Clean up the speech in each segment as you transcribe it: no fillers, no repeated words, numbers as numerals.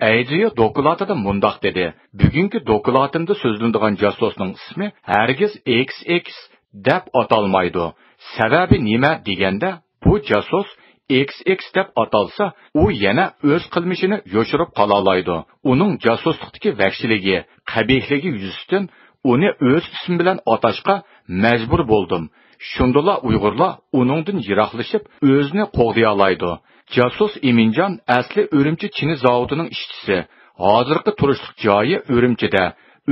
Aydiyo dokladida mundaq dedi. Bugungi dokladimda so'zlanadigan jasusning ismi hargiz XX deb atalmaydi. Sababi nima deganda, bu jasus XX deb atalsa, u yana o'z qilmishini yoshirib qola oladi. Uning jasuslikdagi vahshiligi, qabihligi yuzasidan uni o'z ismi bilan atashga majbur bo'ldim. Shundala Uyg'urlar uningdan yiroqlashib, o'zini qo'g'day oladi. Jasus Eminjon asli Urumchi chini zavodining ishchisi. Hozirgi turishlik joyi Urumchida.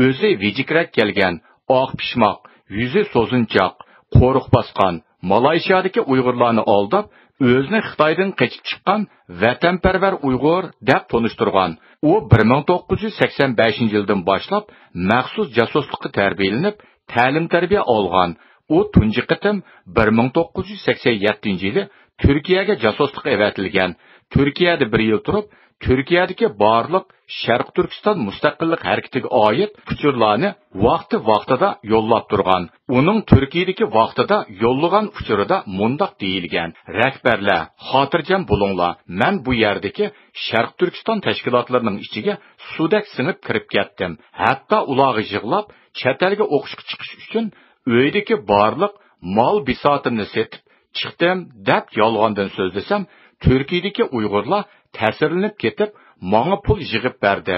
O'zi vijikrak kelgan, oq pishmoq, yuzi so'zinchoq, qo'riq bosgan, Malayziyadagi Uyg'urlarni aldab, o'zini Xitoydan qochib chiqqan vatanparvar Uyg'ur deb tanishtirgan. U 1985-yildan boshlab maxsus jasuslikka tarbiyalanib, ta'lim-tarbiya olgan. U tunji qitim 1987-yili Turkiyaga jasuslikka evatilgan. Turkiyada 1 yil turib, Turkiyadagi barliq Sharq Turkiston mustaqillik harakatiga oid uchurlarni vaqti-vaqtida yo'llab turgan. Uning Turkiyadagi vaqtida yo'llagan uchurida mundaq deyilgan: "Rahbarlar, xotirjam bo'linglar. Men bu yerdagi Sharq Turkiston tashkilotlarining ichiga sudek singib kirib ketdim. Hatto ularga yig'lab, chet elga o'qishga chiqish uchun uydagi barliq mol bisotimni setib chiqdim" deb yolg'ondan so'zlasam, Turkiyadagi Uyg'urlar ta'sirlanib ketib, menga pul yig'ib berdi.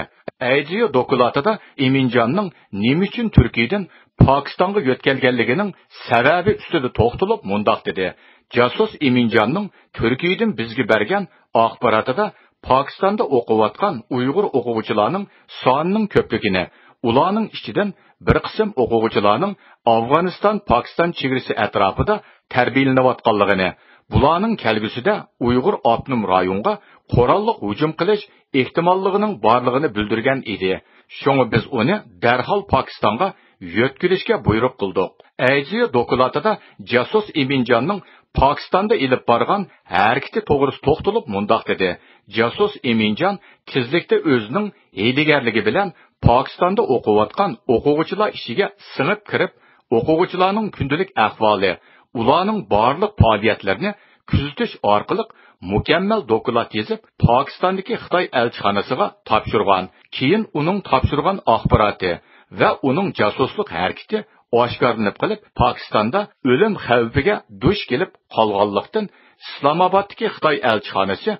Aydiyo dokladida Eminjonning nima uchun Turkiyadan Pokistonga yo'tkalganligining sababi ustida to'xtalib mundaq dedi. Jasus Eminjonning Turkiyadan bizga bergan axborotida Pokistonda o'qiyotgan Uyg'ur o'quvchilarning sonining ko'pligini, ularning ichidan bir qism o'quvchilarning Afg'oniston-Pokiston chegarasi atrofida tarbiyalanayotganligini, bularning kelgusida Uyg'ur avtonom rayonga qurolliq hujum qilish ehtimolligining borligini bildirgan edi. Shunga biz uni darhol Pokistonga yo'tkilishga buyruq qildik. Aydiyo dokladida jasus Eminjonning Pokistonda ilib borgan harakati to'g'risida to'xtalib mundaq dedi. Jasus Eminjon tezlikda o'zining hiylagarligi bilan Pokistonda o'qiyotgan o'quvchilar ishiga singib kirib, o'quvchilarning kundalik ahvoli, ularning barliq faoliyatlarini kuzatish orqali mukammal doklad yozib, Pokistondagi Xitoy elchixonasiga topshirgan. Keyin uning topshirgan axboroti va uning jasuslik harakati oshkorlanib qilib, Pokistonda o'lim xavfiga duch kelib qolganlikdan Islamoboddagi Xitoy elchixonasi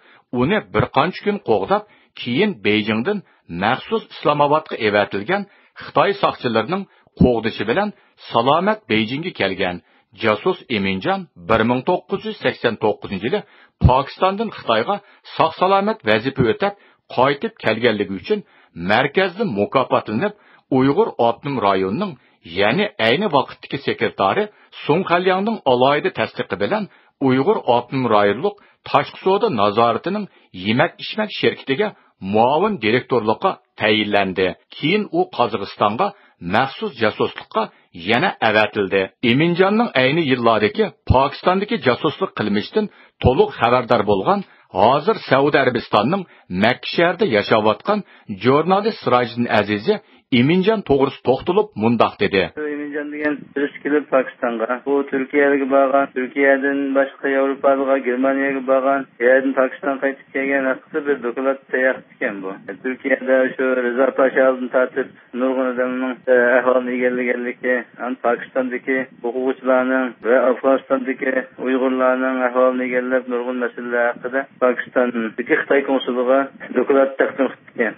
uni bir qancha kun qo'g'dab, keyin Beijingdan maxsus Islomobodga evatilgan Xitoy soqchilarining qo'g'dishi bilan salomat Beijingga kelgan. Jasus Eminjon 1989-yili Pokistondan Xitoyga sog'-salomat vazifa o'tab qaytib kelganligi uchun markazdan mukofotlanib, Uyg'ur avtonom rayonining, ya'ni ayni vaqtdagi sekretari Sun Xalyangning alohida tasdiqi bilan Uyg'ur avtonom rayonlik tashqi savdo nazoratining yemak-ichmak shirkatiga muavin direktorlikqa tayinlandi. Keyin u Qozog'istonga maxsus jasuslikqa yana avatildi. Eminjonning ayni yillardagi Pokistondagi jasuslik qilmishdan to'liq xabardor bo'lgan, hozir Saudiya Arabistonining Makka shahrida yashayotgan jurnalist Sirajiddin Azizi Eminjon to'g'risida to'xtalib mundaq dedi. Eminjon degan turist kelib Pokistonga, bu Turkiyaga borgan, Turkiyadan boshqa Yevropaga, Germaniyaga borgan, yerdan Pokistonga qaytib kelgan haqida bir doklad tayyor ekan bu. Turkiyada shu Rizo Pashadan tartib nurg'un odamning ahvolini egallaganligi, Pokistondagi o'quvchilarning va Afg'onistondagi Uyg'urlarning ahvolini egallab nurg'un masalalar haqida Pokistondagi Xitoy konsuliga doklad taqdim etgan.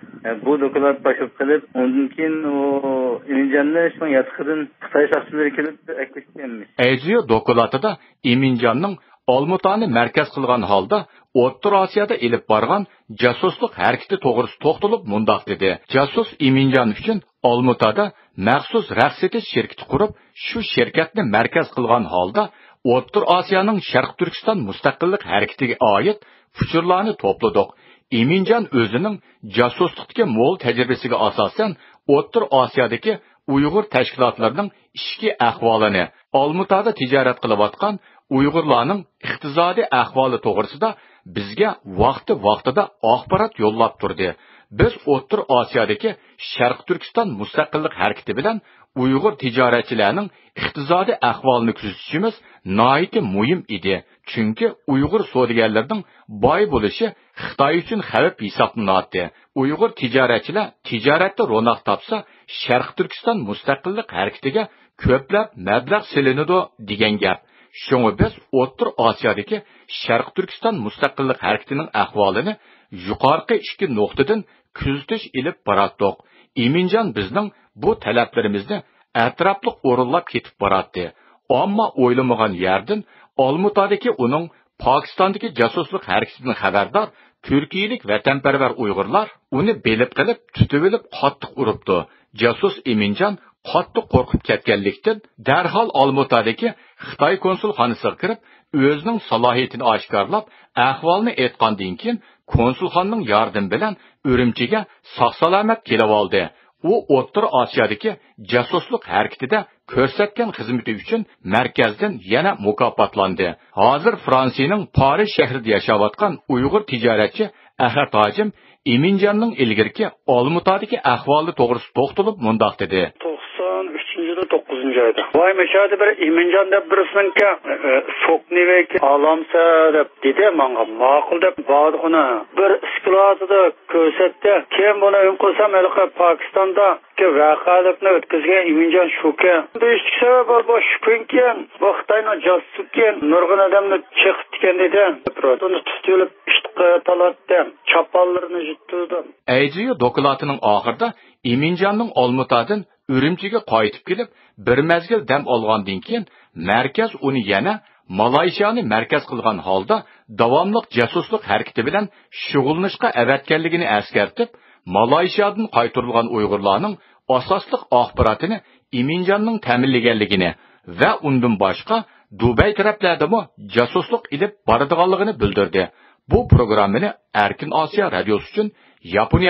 Bu doklad bashib qilib, undan keyin u Eminjonni shunga yatqidan Xitoy soqchilari kelib aklashganmiz. Aydiyo dokladida Eminjonning Olmutani markaz qilgan holda O'rta Osiyoda elib borgan jasuslik harakati to'g'risida to'xtalib mundaq dedi. Jasus Eminjon uchun Olmutada maxsus raqs etish shirkati qurib, shu shirkatni markaz qilgan holda O'rta Osiyoning Sharq Turkiston mustaqillik harakatiga oid uchurlarni to'pladik. Eminjon o'zining jasuslikdagi mo'l tajribasiga asosan O'rta Osiyodagi Uyg'ur tashkilotlarining ishki ahvolini, Olmutada tijorat qilayotgan Uyg'urlarning iqtisodiy ahvoli to'g'risida bizga vaqti-vaqtida axborot yo'llab turdi. Biz O'rta Osiyodagi Sharq Turkiston mustaqillik harakati bilan Uyg'ur tijoratchilarining iqtisodiy ahvolini kuzatishimiz nihoyatda muhim edi. Chunki Uyg'ur savdogarlarining boy bo'lishi Xitoy uchun xavf hisoblanadi. Uyg'ur tijoratchilar tijoratda ro'naq topsa, Sharq Turkiston mustaqillik harakatiga ko'plab mablag' silinadi degan gap. Shunga biz O'rta Osiyodagi Sharq Turkiston mustaqillik harakatining ahvolini yuqorqi ikki nuqtadan kuzatish ilib boratdik. Eminjon bizning bu talablarimizni atrofli o'rinlab ketib boradi. Ammo o'ylamagan yerdan Olmutadagi uning Pokistondagi jasuslik harakatidan xabardor Türkiyalik vatanparvar Uyg'urlar uni belib qilib, tutib olib qattiq uribdi. Jasus Eminjon qattiq qo'rqib ketganlikdan darhol Olmutadagi Xitoy konsulxonasiga kirib, o'zining salohiyatini oshkorlab, ahvolni aytgandan keyin konsulxonning yordami bilan Urumchiga sog'-salomat kelib oldi. U O'rta Osiyodagi jasuslik harakatida ko'rsatgan xizmati uchun markazdan yana mukofotlandi. Hozir Fransiyaning Paris shahrida yashayotgan Uyg'ur tijoratchi Ahad Hojim Eminjonning ilgirki Olmutadagi ahvoli to'g'risida to'xtalib mundoq dedi. 93-yili 9-oyda. Voy mashhur bir Eminjon deb birsinki soknivek alamsa deb dedi menga ma'qul deb bordi. Bir iskilosida ko'rsatdi. Kim buni unqilsam hali Pokistonda vaqalikni o'tkazgan Eminjon shuki. Deyishki sababi bu shukunki, bu Xitoyning jasusuki nurg'un odamni chiqitgan dedi. Uni tutilib ishtiqa talatdi. Chapallarni yutdi. Ayjiyo doklatining oxirida Eminjonning Olmutadan Urumchiga qaytib kelib, bir mezgil dam olgandan keyin markaz uni yana Malayziyani markaz qilgan holda davomli jasuslik harakati bilan shug'ullanishga avatganligini eskartib, Malayziyadan qaytarilgan Uyg'urlarning asosli axborotini Eminjonning ta'minlaganligini va undan boshqa Dubay taraflardami jasuslik ilib boradiganligini bildirdi. Bu programmani Erkin Osiyo radiosi uchun Yaponiya